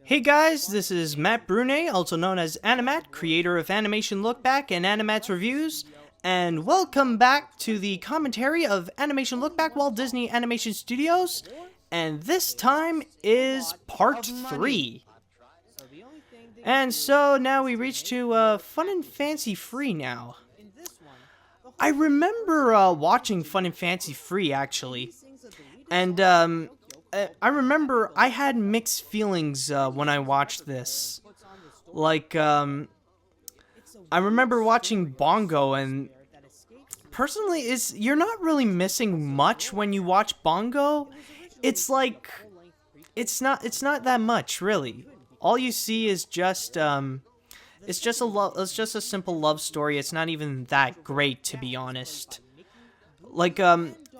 Hey guys, this is Matt Brunet, also known as Animat, creator of Animation Lookback and Animat's Reviews, and welcome back to the commentary of Animation Lookback Walt Disney Animation Studios, and this time is part 3. And so now we reach to Fun and Fancy Free now. I remember watching Fun and Fancy Free actually, and I remember I had mixed feelings when I watched this. Like, I remember watching Bongo, and personally, you're not really missing much when you watch Bongo. It's like, it's not that much really. All you see is just it's just a simple love story. It's not even that great, to be honest. Like,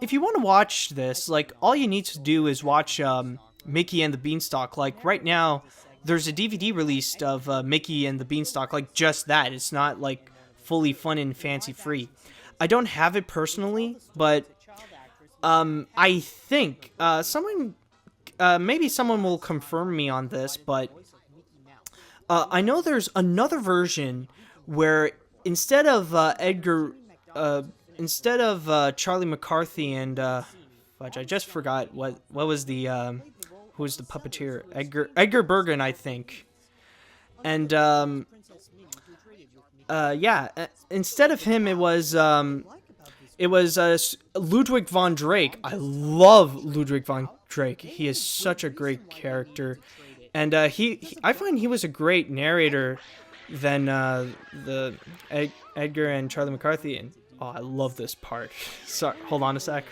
if you want to watch this, like, all you need to do is watch Mickey and the Beanstalk. Like, right now, there's a DVD released of Mickey and the Beanstalk, like, just that. It's not, like, fully Fun and Fancy Free. I don't have it personally, but I think maybe someone will confirm me on this, but I know there's another version where instead of Charlie McCarthy and fudge, I just forgot what was the who was the puppeteer? Edgar Bergen, I think. And instead of him, it was Ludwig von Drake. I love Ludwig von Drake. He is such a great character, and I find he was a great narrator than the Edgar and Charlie McCarthy. And oh, I love this part. Sorry, hold on a sec.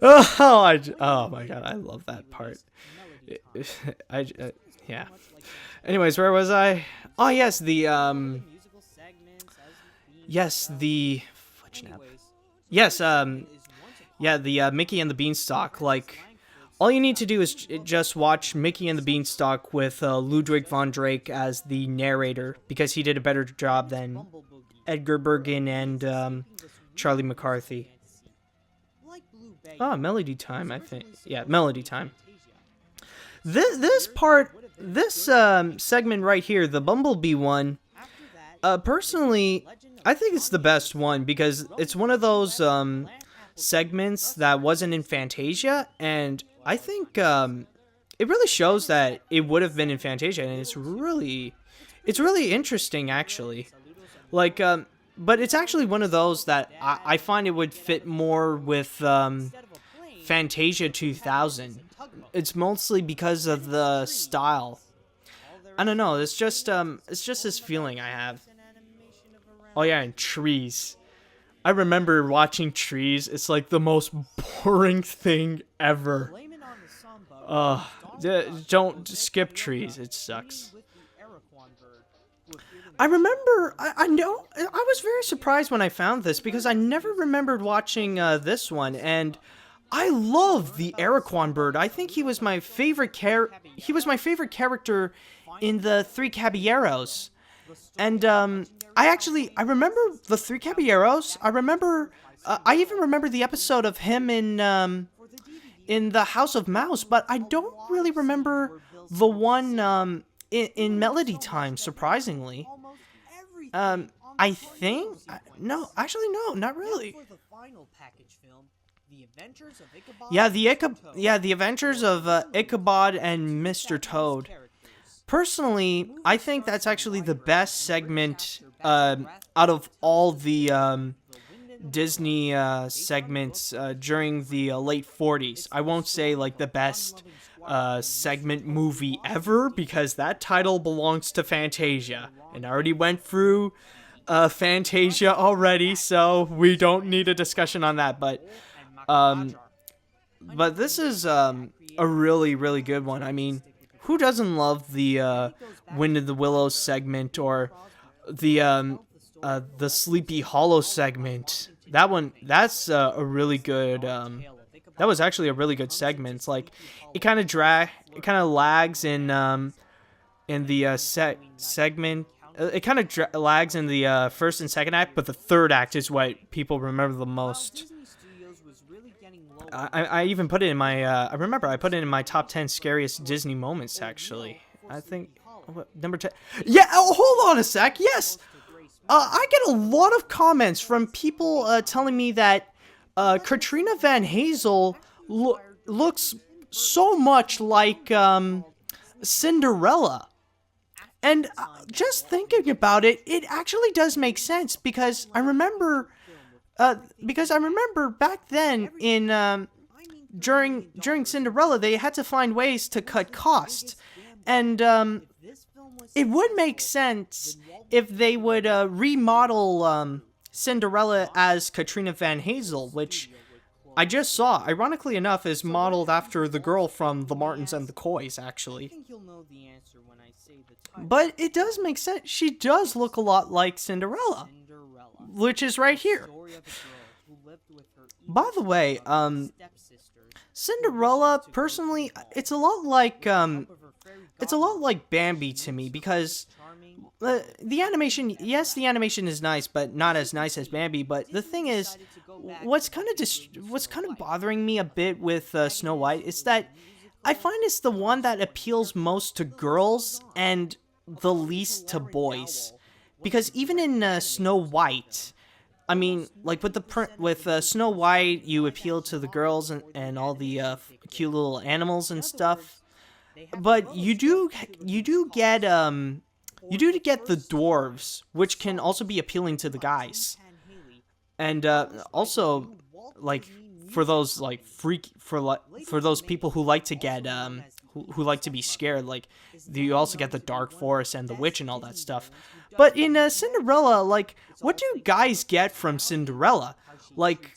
Oh my god, I love that part. Yeah. Anyways, where was I? Oh yes, the Mickey and the Beanstalk. Like, all you need to do is just watch Mickey and the Beanstalk with Ludwig von Drake as the narrator, because he did a better job than Edgar Bergen and Charlie McCarthy. Oh, Melody Time, I think. Yeah, Melody Time. This segment right here, the Bumblebee one, personally, I think it's the best one, because it's one of those segments that wasn't in Fantasia, and I think it really shows that it would have been in Fantasia, and it's really interesting, actually. Like, but it's actually one of those that I find it would fit more with Fantasia 2000. It's mostly because of the style. I don't know. It's just this feeling I have. Oh yeah, and Trees. I remember watching Trees. It's like the most boring thing ever. Don't skip Trees. It sucks. I remember, I know, I was very surprised when I found this, because I never remembered watching this one, and I love the Araquan bird. I think he was my favorite character in the Three Caballeros. And I remember the Three Caballeros. I even remember the episode of him in the House of Mouse, but I don't really remember the one in Melody Time, surprisingly. I think no, actually no, not really. Yeah, the Adventures of Ichabod and Mr. Toad. Personally, I think that's actually the best segment out of all the Disney segments during the late 40s. I won't say like the best segment movie ever, because that title belongs to Fantasia, and I already went through Fantasia already, so we don't need a discussion on that. But this is a really good one. I mean, who doesn't love the Wind in the Willows segment, or the Sleepy Hollow segment? That's a really good. That was actually a really good segment. It's like it kind of lags in the segment. It kind of lags in the first and second act, but the third act is what people remember the most. I even put it in my, I remember I put it in my top 10 scariest Disney moments, actually. I think, what, number 10? Yeah, oh, hold on a sec, yes! I get a lot of comments from people telling me that Katrina Van Hazel looks so much like Cinderella. And just thinking about it, it actually does make sense because I remember back then in during Cinderella they had to find ways to cut costs, and it would make sense if they would remodel Cinderella as Katrina Van Hazel, which I just saw, ironically enough, is modeled after the girl from The Martins and the Coys, actually. But it does make sense. She does look a lot like Cinderella, which is right here. By the way, Cinderella, personally, it's a lot like Bambi to me, because the animation, yes, the animation is nice, but not as nice as Bambi. But the thing is, what's kind of bothering me a bit with Snow White is that I find it's the one that appeals most to girls and the least to boys. Because even in Snow White, I mean, like with Snow White, you appeal to the girls and all the cute little animals and stuff. But you do get the dwarves, which can also be appealing to the guys, and also like for those like for those people who like to get who like to be scared, like you also get the dark forest and the witch and all that stuff. But in Cinderella, like, what do guys get from Cinderella? Like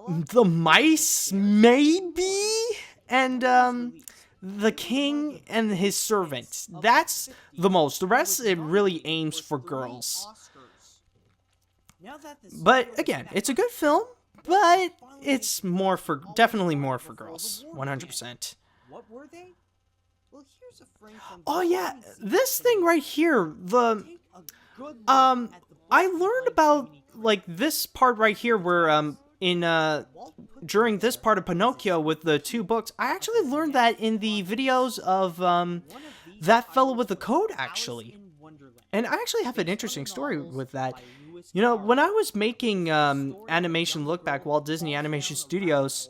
the mice, maybe, and the king and his servant. That's the most. The rest, it really aims for girls. But again, it's a good film, but it's definitely more for girls. 100%. Oh yeah, this thing right here, I learned about like this part right here where during this part of Pinocchio with the 2 books, I actually learned that in the videos of That Fellow with the Code, actually. And I actually have an interesting story with that. You know, when I was making Animation Lookback, Walt Disney Animation Studios,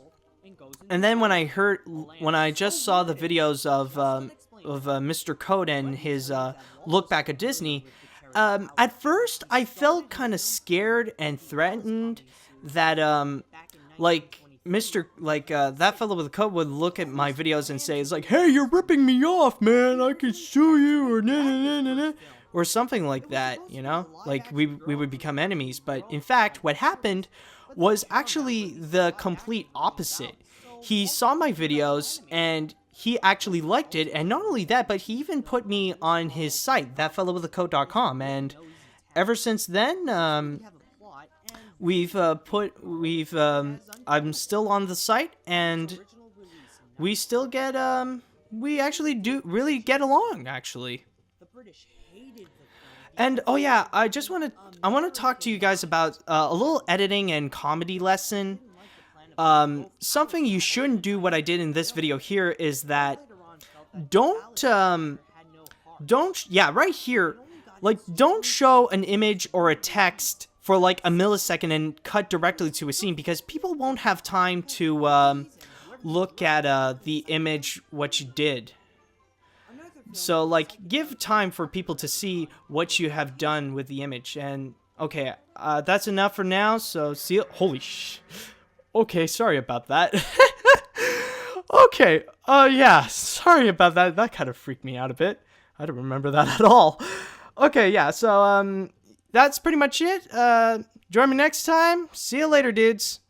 and then when I just saw the videos of Mr. Code and his look back at Disney, at first I felt kind of scared and threatened that that fellow with the code would look at my videos and say, it's like, hey, you're ripping me off, man, I could sue you, or nah, nah, nah, nah, or something like that, you know, like we would become enemies. But in fact, what happened was actually the complete opposite. He saw my videos and he actually liked it, and not only that, but he even put me on his site, thatfellowwiththecode.com, and ever since then, I'm still on the site, and we still get, we actually do really get along, actually. And, oh yeah, I want to talk to you guys about a little editing and comedy lesson. Something you shouldn't do, what I did in this video here, is that right here, like, don't show an image or a text for like a millisecond and cut directly to a scene, because people won't have time to look at the image, what you did. So like, give time for people to see what you have done with the image. And okay, that's enough for now, so see you. Holy sh. Okay, sorry about that. Okay, yeah, sorry about that. That kind of freaked me out a bit. I don't remember that at all. Okay, yeah, so, that's pretty much it. Join me next time. See you later, dudes.